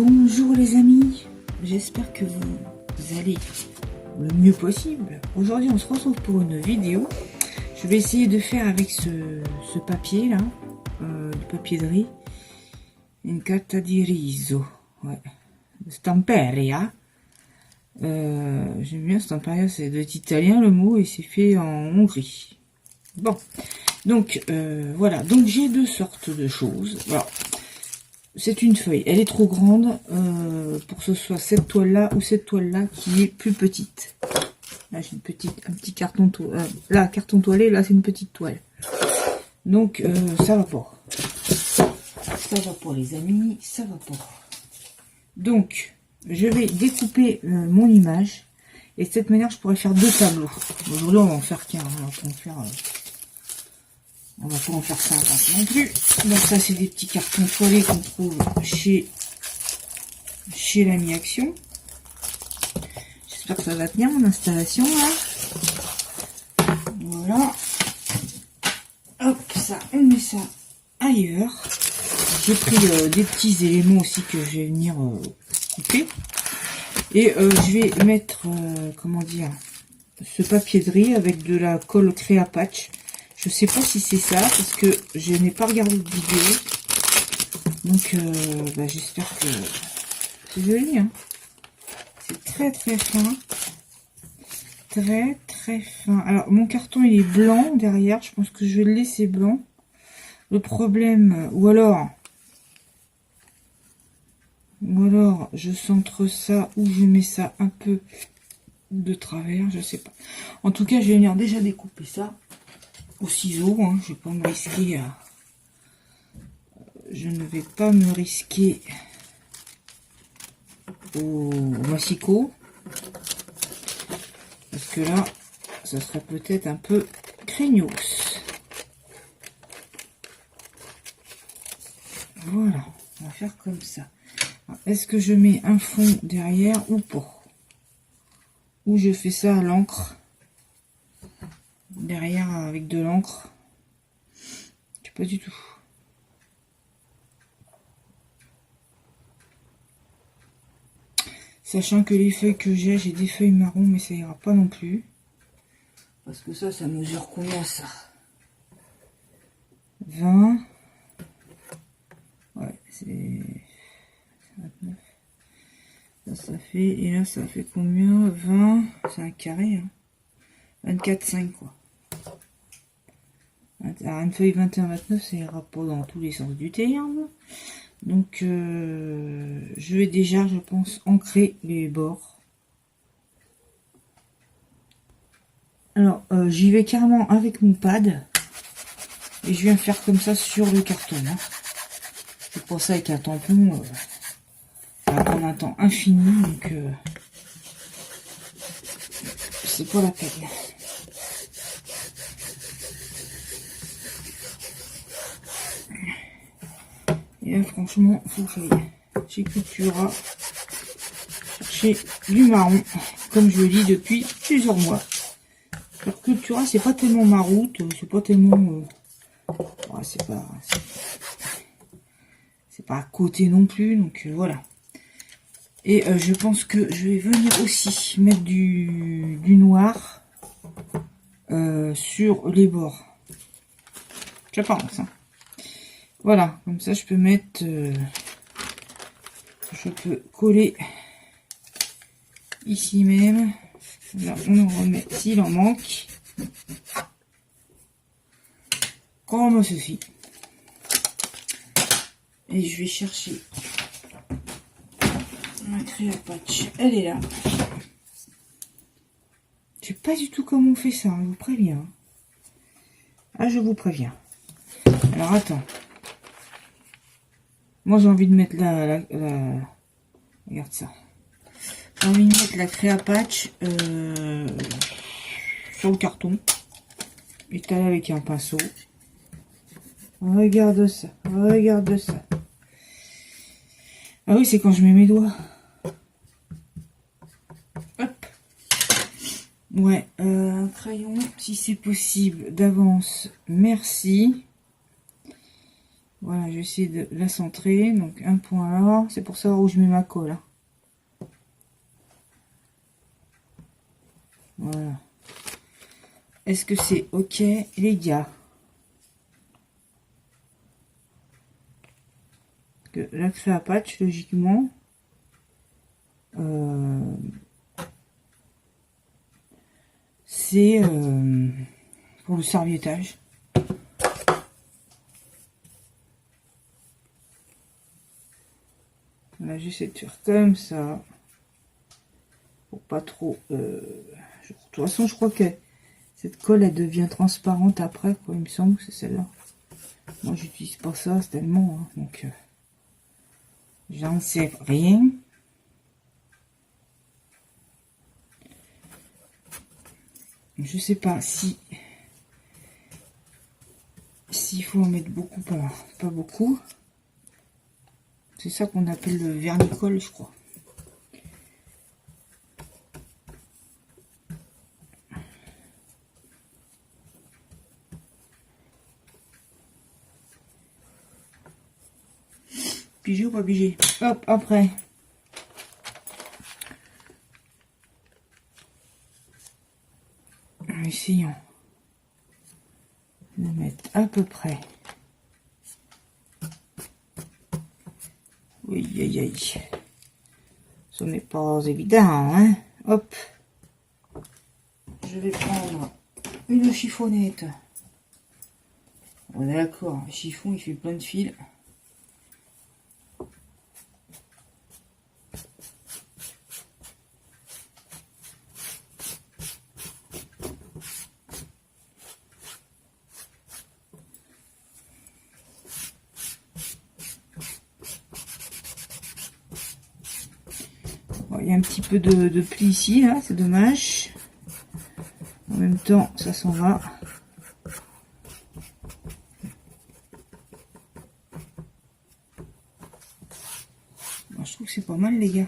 Bonjour les amis, j'espère que vous allez le mieux possible. Aujourd'hui on se retrouve pour une vidéo. Je vais essayer de faire avec ce papier là, du papier de riz, une carta di riso, ouais. Stamperia. J'aime bien Stamperia, c'est de l'italien le mot et c'est fait en Hongrie. Bon, donc voilà, donc j'ai deux sortes de choses. Voilà. C'est une feuille, elle est trop grande pour que ce soit cette toile là ou cette toile là qui est plus petite. Là j'ai un petit carton toile, là carton toilé, là c'est une petite toile. Donc ça va pas. Ça va pas les amis, ça va pas. Donc je vais découper mon image et de cette manière je pourrais faire deux tableaux. Aujourd'hui on va en faire qu'un, on va pas en faire 50 non plus. Donc ça c'est des petits cartons toilés qu'on trouve chez l'ami Action. J'espère que ça va tenir mon installation là. Voilà. Hop, ça, on met ça ailleurs. J'ai pris des petits éléments aussi que je vais venir couper. Et je vais mettre, comment dire, ce papier de riz avec de la colle Créa Patch. Je sais pas si c'est ça, parce que je n'ai pas regardé de vidéo. Donc, j'espère que c'est joli, hein. C'est très très fin. Très très fin. Alors, mon carton, il est blanc derrière. Je pense que je vais le laisser blanc. Le problème, ou alors, je centre ça, ou je mets ça un peu de travers, je sais pas. En tout cas, je vais venir déjà découper ça. Au ciseau, hein, je vais pas me risquer à... Je ne vais pas me risquer au massicot. Parce que là, ça serait peut-être un peu craignos. Voilà, on va faire comme ça. Est-ce que je mets un fond derrière ou pas? Ou je fais ça à l'encre? Derrière avec de l'encre, je sais pas du tout. Sachant que les feuilles que j'ai des feuilles marron, mais ça ira pas non plus. Parce que ça mesure combien ça? 20. Ouais, c'est 29. Ça fait, et là ça fait combien? 20, c'est un carré, hein. 24,5 quoi. Alors une feuille 21-29, ça ira pas dans tous les sens du terme. Donc je vais déjà, je pense, ancrer les bords. Alors j'y vais carrément avec mon pad. Et je viens faire comme ça sur le carton. Hein. C'est pour ça avec un tampon, ça va prendre un temps infini. Donc c'est pas la peine. Et là, franchement, faut que chez Cultura chercher du marron, comme je le dis depuis plusieurs mois. Alors, Cultura, c'est pas tellement maroute, c'est pas tellement, ouais, c'est pas à côté non plus, donc voilà. Et je pense que je vais venir aussi mettre du noir sur les bords. Je pense. Hein. Voilà, comme ça je peux mettre, je peux coller ici même. Là on en remet s'il en manque. Comme ceci. Et je vais chercher ma Créa Patch. Elle est là. Je sais pas du tout comment on fait ça, hein, je vous préviens. Ah, je vous préviens. Alors attends. Moi j'ai envie de mettre regarde ça. J'ai envie de mettre la Créa Patch sur le carton. Étaler avec un pinceau. Regarde ça. Regarde ça. Ah oui, c'est quand je mets mes doigts. Hop. Ouais, un crayon, si c'est possible, d'avance. Merci. Voilà, je vais essayer de la centrer. Donc un point là. C'est pour ça où je mets ma colle. Hein. Voilà. Est-ce que c'est ok, les gars? Que l'accès à patch, logiquement, c'est pour le serviettage. Là, j'essaie de faire comme ça. Pour pas trop... de toute façon, je crois que cette colle, elle devient transparente après, quoi. Il me semble que c'est celle-là. Moi, j'utilise pas ça tellement, hein, donc... j'en sais rien. Je sais pas si... s'il faut en mettre beaucoup, pas beaucoup. C'est ça qu'on appelle le vernicole, je crois. Pigé ou pas pigé? Hop, après. Essayons de mettre à peu près. Oui, aïe, aïe. Ce n'est pas évident, hein. Hop. Je vais prendre une chiffonnette. On est d'accord, le chiffon, il fait plein de fils. Bon, il y a un petit peu de pli ici, là, c'est dommage. En même temps, ça s'en va. Bon, je trouve que c'est pas mal, les gars.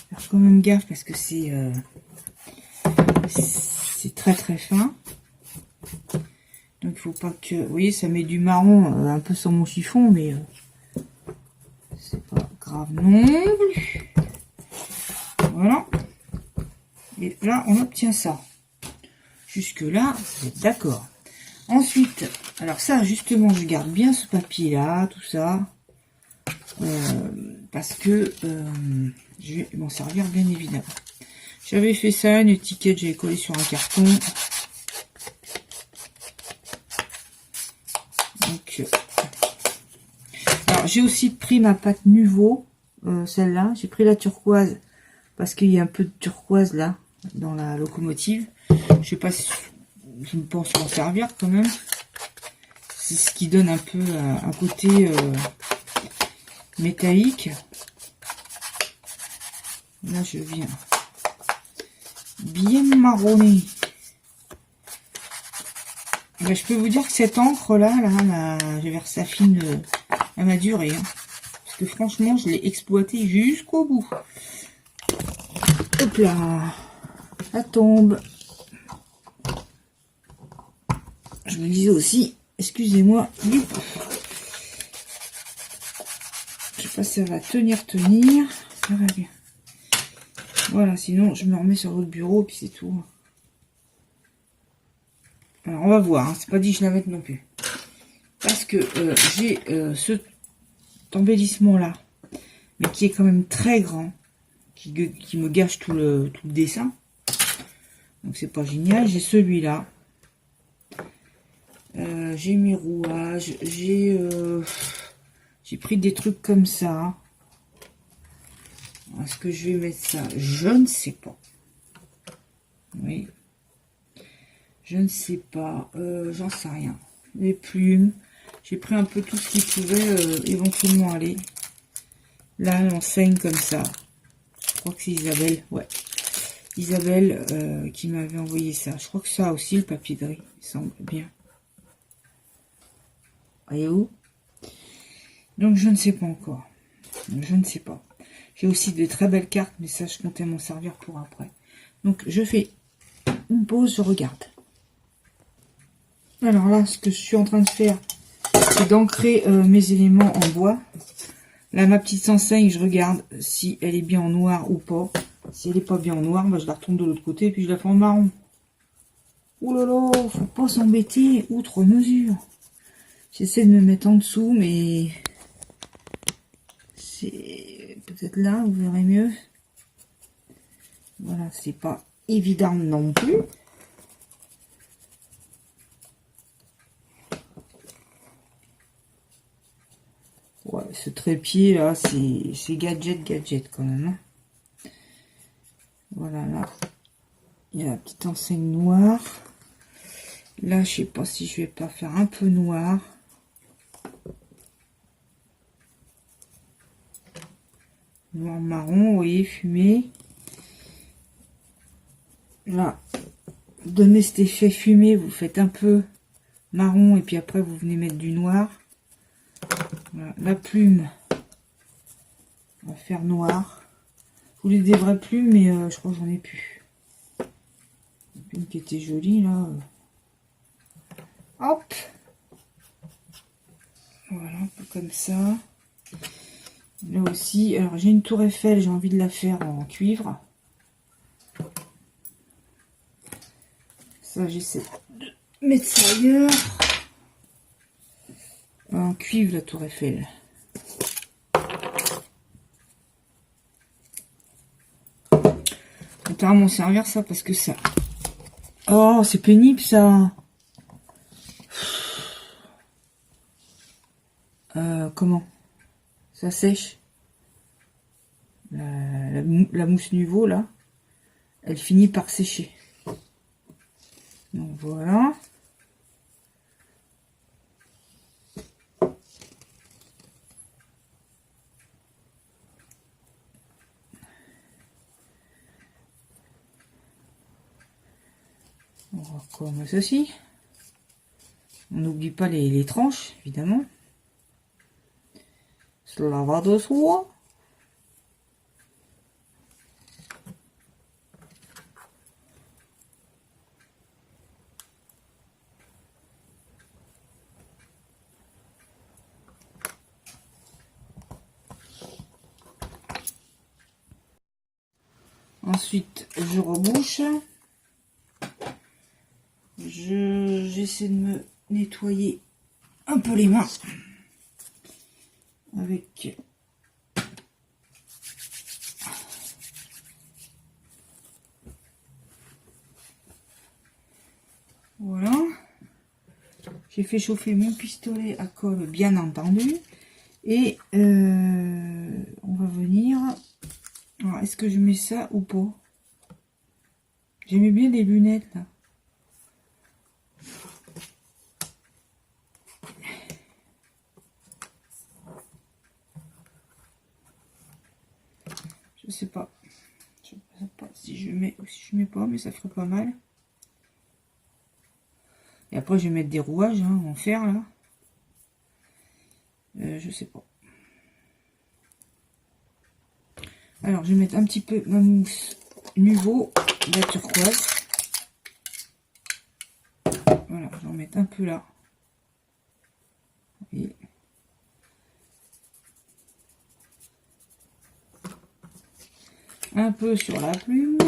Faire quand même gaffe parce que c'est très très fin. Donc il faut pas que... Vous voyez, ça met du marron un peu sur mon chiffon, mais c'est pas grave non plus. Voilà. Et là, on obtient ça. Jusque là, vous êtes d'accord. Ensuite, alors ça, justement, je garde bien ce papier-là, tout ça. Parce que je vais m'en servir, bien évidemment. J'avais fait ça, une étiquette, j'avais collé sur un carton. Donc, alors, j'ai aussi pris ma pâte Nuvo, celle-là. J'ai pris la turquoise, parce qu'il y a un peu de turquoise, là, dans la locomotive. Je sais pas si je pense m'en servir, quand même. C'est ce qui donne un peu un côté métallique. Là, je viens bien marronner. Ben, je peux vous dire que cette encre là, j'ai versé sa fine, elle m'a duré. Hein. Parce que franchement, je l'ai exploité jusqu'au bout. Hop là, ça tombe. Je me disais aussi, excusez-moi, je sais pas si ça va tenir. Ça va bien. Voilà, sinon je me remets sur l'autre bureau, puis c'est tout. Alors on va voir, hein. C'est pas dit que je la mette non plus. Parce que j'ai ce embellissement là, mais qui est quand même très grand, qui me gâche tout le dessin. Donc c'est pas génial. J'ai celui-là. J'ai mes rouages. J'ai pris des trucs comme ça. Est-ce que je vais mettre ça? Je ne sais pas. Oui. Je ne sais pas. J'en sais rien. Les plumes. J'ai pris un peu tout ce qui pouvait éventuellement aller. Là, l'enseigne comme ça. Je crois que c'est Isabelle. Ouais. Isabelle qui m'avait envoyé ça. Je crois que ça aussi, le papier gris. Il semble bien. Voyez-vous? Donc, je ne sais pas encore. Je ne sais pas. J'ai aussi de très belles cartes, mais ça, je comptais m'en servir pour après. Donc je fais une pause, je regarde. Alors là, ce que je suis en train de faire, c'est d'ancrer mes éléments en bois. Là, ma petite enseigne, je regarde si elle est bien en noir ou pas. Si elle n'est pas bien en noir, bah, je la retourne de l'autre côté et puis je la fais en marron. Ouh là là, faut pas s'embêter outre mesure. J'essaie de me mettre en dessous, mais c'est peut-être là, vous verrez mieux. Voilà, c'est pas évident non plus. Ouais, ce trépied là, c'est gadget quand même. Hein. Voilà, là, il y a la petite enseigne noire. Là, je sais pas si je vais pas faire un peu noir. Noir marron, vous voyez, fumé. Là, donner cet effet fumé, vous faites un peu marron et puis après vous venez mettre du noir. Voilà, la plume, on va faire noir. Je voulais des vraies plumes, mais je crois que j'en ai plus. Une qui était jolie là. Hop. Voilà, un peu comme ça. Là aussi, alors j'ai une tour Eiffel, j'ai envie de la faire en cuivre. Ça, j'essaie de mettre ça ailleurs. En cuivre, la tour Eiffel. Je vais m'en servir ça parce que ça... Oh, c'est pénible ça. Comment? Ça sèche. La mousse Nuvo là, elle finit par sécher. Donc voilà. On va comme ceci. On n'oublie pas les tranches, évidemment. Cela va de soi. Ensuite, je rebouche. J'essaie de me nettoyer un peu les mains avec voilà. J'ai fait chauffer mon pistolet à colle, bien entendu, et on va venir. Alors, est-ce que je mets ça ou pas? J'aimais bien les lunettes là. Je sais pas. Je sais pas si je mets ou si je mets pas, mais ça ferait pas mal. Et après, je vais mettre des rouages hein, en fer là. Je sais pas. Alors, je vais mettre un petit peu ma mousse Nuvo, la turquoise. Voilà, je vais en mettre un peu là. Et un peu sur la plume.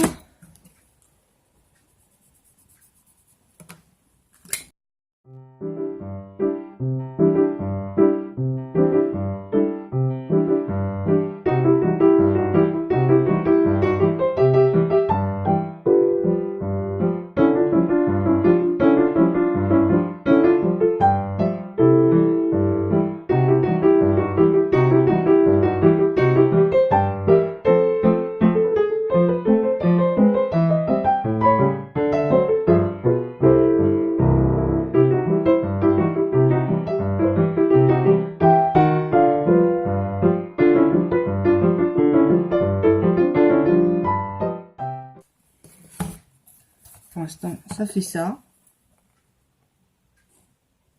Pour l'instant, ça fait ça.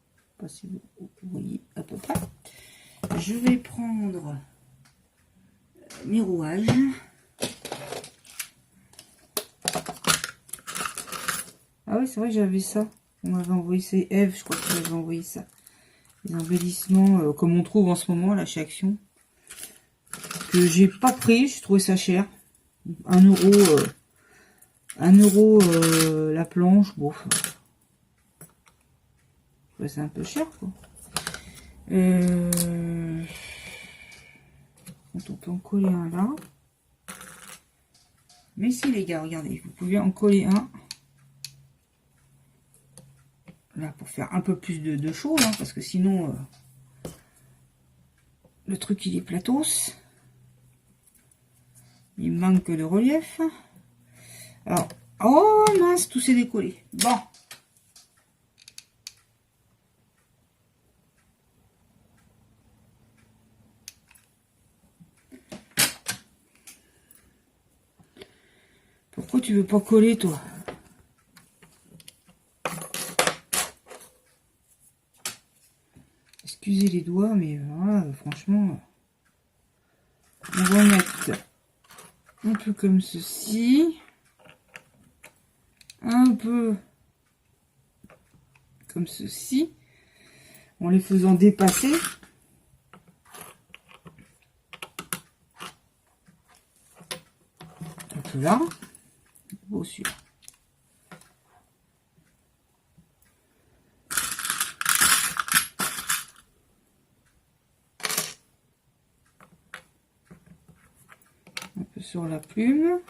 Je sais pas si vous voyez à peu près. Je vais prendre mes rouages. Ah oui, c'est vrai, j'avais ça. On m'avait envoyé, c'est Eve, je crois que j'avais envoyé ça. Les embellissements, comme on trouve en ce moment, là, chez Action. Que j'ai pas pris, j'ai trouvé ça cher. 1 euro, 1 euro la planche, bon. Ouais, c'est un peu cher, quoi. On peut en coller un là. Mais si, les gars, regardez, vous pouvez en coller un. Là, pour faire un peu plus de choses, hein, parce que sinon, le truc, il est platos. Il manque de relief. Alors, oh mince, tout s'est décollé. Bon. Pourquoi tu veux pas coller, toi? Excusez les doigts, mais franchement, on va mettre un peu comme ceci. Un peu comme ceci. En les faisant dépasser. Un peu là. Beau celui-là. Un peu sur la plume.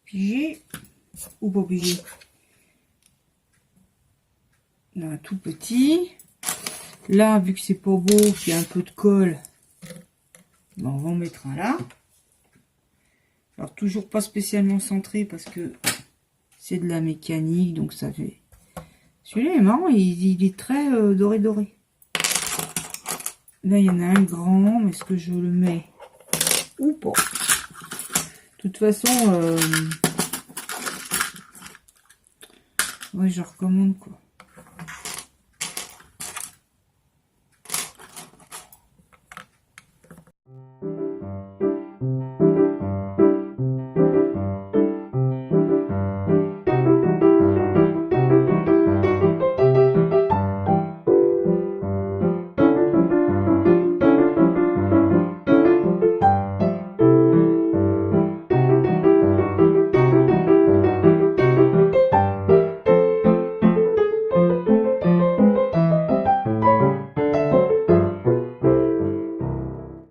Pigé. Ou pas pigé. Là, un tout petit. Là, vu que c'est pas beau, qu'il y a un peu de colle, ben, on va en mettre un là. Alors, toujours pas spécialement centré parce que c'est de la mécanique, donc ça fait... Celui-là est marrant, il est très doré. Là, il y en a un grand, mais est-ce que je le mets ou pas? De toute façon, ouais, je recommande, quoi.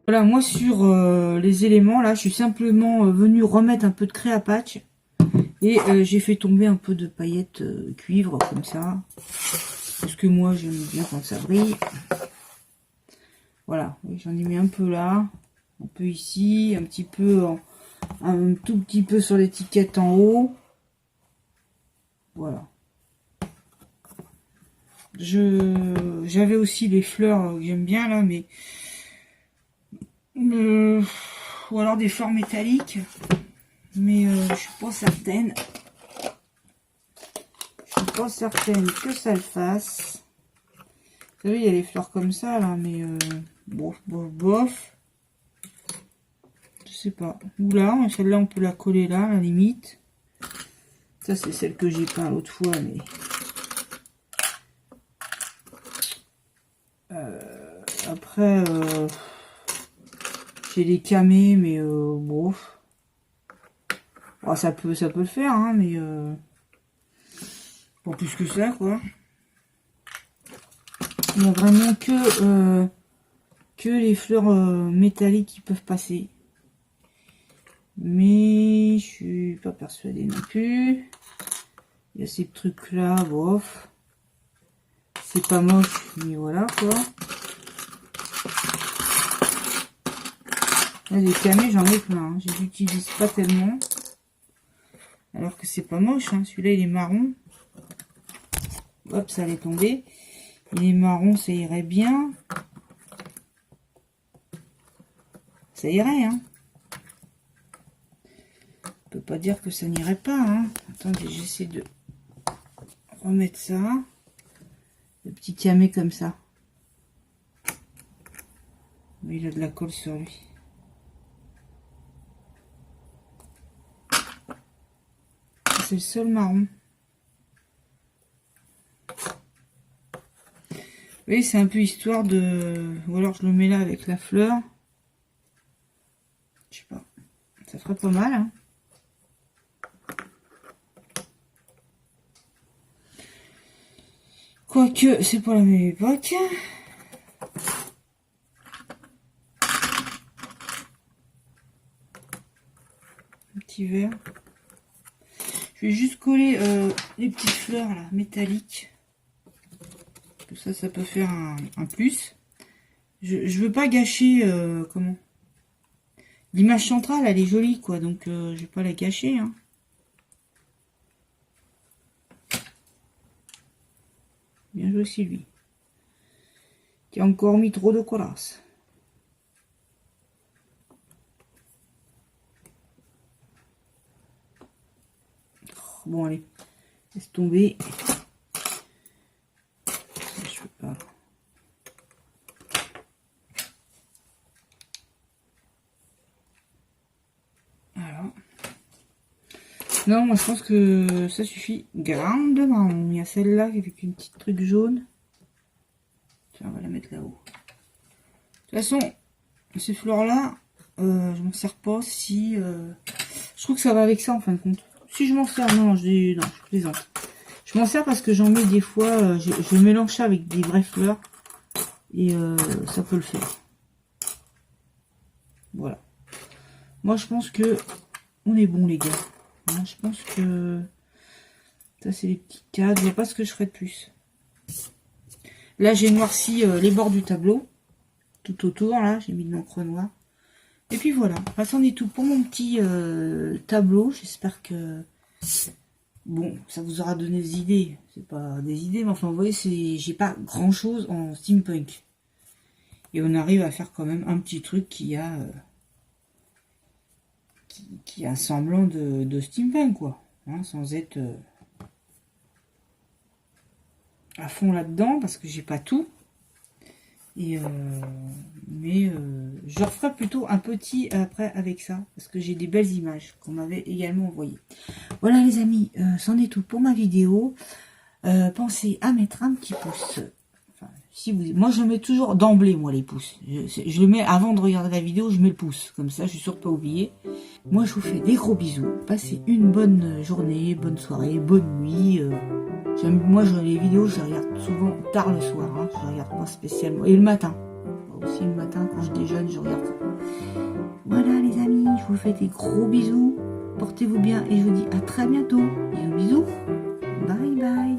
Voilà, moi sur les éléments, là, je suis simplement venue remettre un peu de craie à patch. Et j'ai fait tomber un peu de paillettes cuivre, comme ça. Parce que moi, j'aime bien quand ça brille. Voilà, j'en ai mis un peu là. Un peu ici, un petit peu, un tout petit peu sur l'étiquette en haut. Voilà. J'avais aussi les fleurs que j'aime bien, là, mais... ou alors des fleurs métalliques, mais je suis pas certaine. Je suis pas certaine que ça le fasse. Vous savez, il y a les fleurs comme ça là, mais bof. Je sais pas. Oula, celle-là on peut la coller là, à la limite. Ça c'est celle que j'ai peint l'autre fois, mais après j'ai les camés, mais bof. Oh, ça peut le faire, hein, mais pas plus que ça, quoi. Il n'y a vraiment que les fleurs métalliques qui peuvent passer. Mais je suis pas persuadée non plus. Il y a ces trucs là, bof. C'est pas moche, mais voilà quoi. Là, les camés, j'en ai plein. Hein. Je les utilise pas tellement. Alors que c'est pas moche. Hein. Celui-là, il est marron. Hop, ça allait tomber. Il est marron, ça irait bien. Ça irait, hein. On peut pas dire que ça n'irait pas, hein. Attendez, j'essaie de remettre ça. Le petit camé comme ça. Mais il a de la colle sur lui. c'est le seul marron. Vous voyez, c'est un peu histoire de... Ou alors je le mets là avec la fleur. Je sais pas. Ça ferait pas mal, hein. Quoique, c'est pas la même époque. Un petit verre. Je vais juste coller les petites fleurs là, métalliques. Ça peut faire un plus. Je veux pas gâcher, comment, l'image centrale, elle est jolie, quoi, donc je vais pas la gâcher, hein. Bien joué, Sylvie. Tu as encore mis trop de collasse. Bon, allez, laisse tomber. Je peux pas. Voilà. Non, moi je pense que ça suffit grandement. Il y a celle-là avec une petite truc jaune. Tiens, on va la mettre là-haut. De toute façon, ces fleurs-là, je m'en sers pas si... je trouve que ça va avec ça en fin de compte. Si je m'en sers, non, je plaisante. Je m'en sers parce que j'en mets des fois, je mélange ça avec des vraies fleurs. Et ça peut le faire. Voilà. Moi, je pense que on est bon, les gars. Hein, je pense que ça, c'est les petits cadres. Il n'y a pas ce que je ferais de plus. Là, j'ai noirci les bords du tableau. Tout autour, là, j'ai mis de l'encre noire. Et puis voilà. Ça, c'en est tout pour mon petit tableau. J'espère que... Bon, ça vous aura donné des idées. C'est pas des idées, mais enfin, vous voyez, j'ai pas grand-chose en steampunk. Et on arrive à faire quand même un petit truc qui a... qui a un semblant de steampunk, quoi, hein, sans être à fond là-dedans, parce que j'ai pas tout. Et mais je referai plutôt un petit après avec ça, parce que j'ai des belles images qu'on m'avait également envoyées. Voilà les amis, c'en est tout pour ma vidéo. Pensez à mettre un petit pouce. Si vous... Moi, je mets toujours d'emblée, moi, les pouces. Je le mets avant de regarder la vidéo, je mets le pouce. Comme ça, je suis sûre de pas oublier. Moi, je vous fais des gros bisous. Passez une bonne journée, bonne soirée, bonne nuit. Moi, les vidéos, je les regarde souvent tard le soir. Hein. Je regarde pas spécialement. Et le matin. Aussi le matin, quand je déjeune, je regarde ça. Voilà, les amis. Je vous fais des gros bisous. Portez-vous bien et je vous dis à très bientôt. Bisous, bisous. Bye, bye.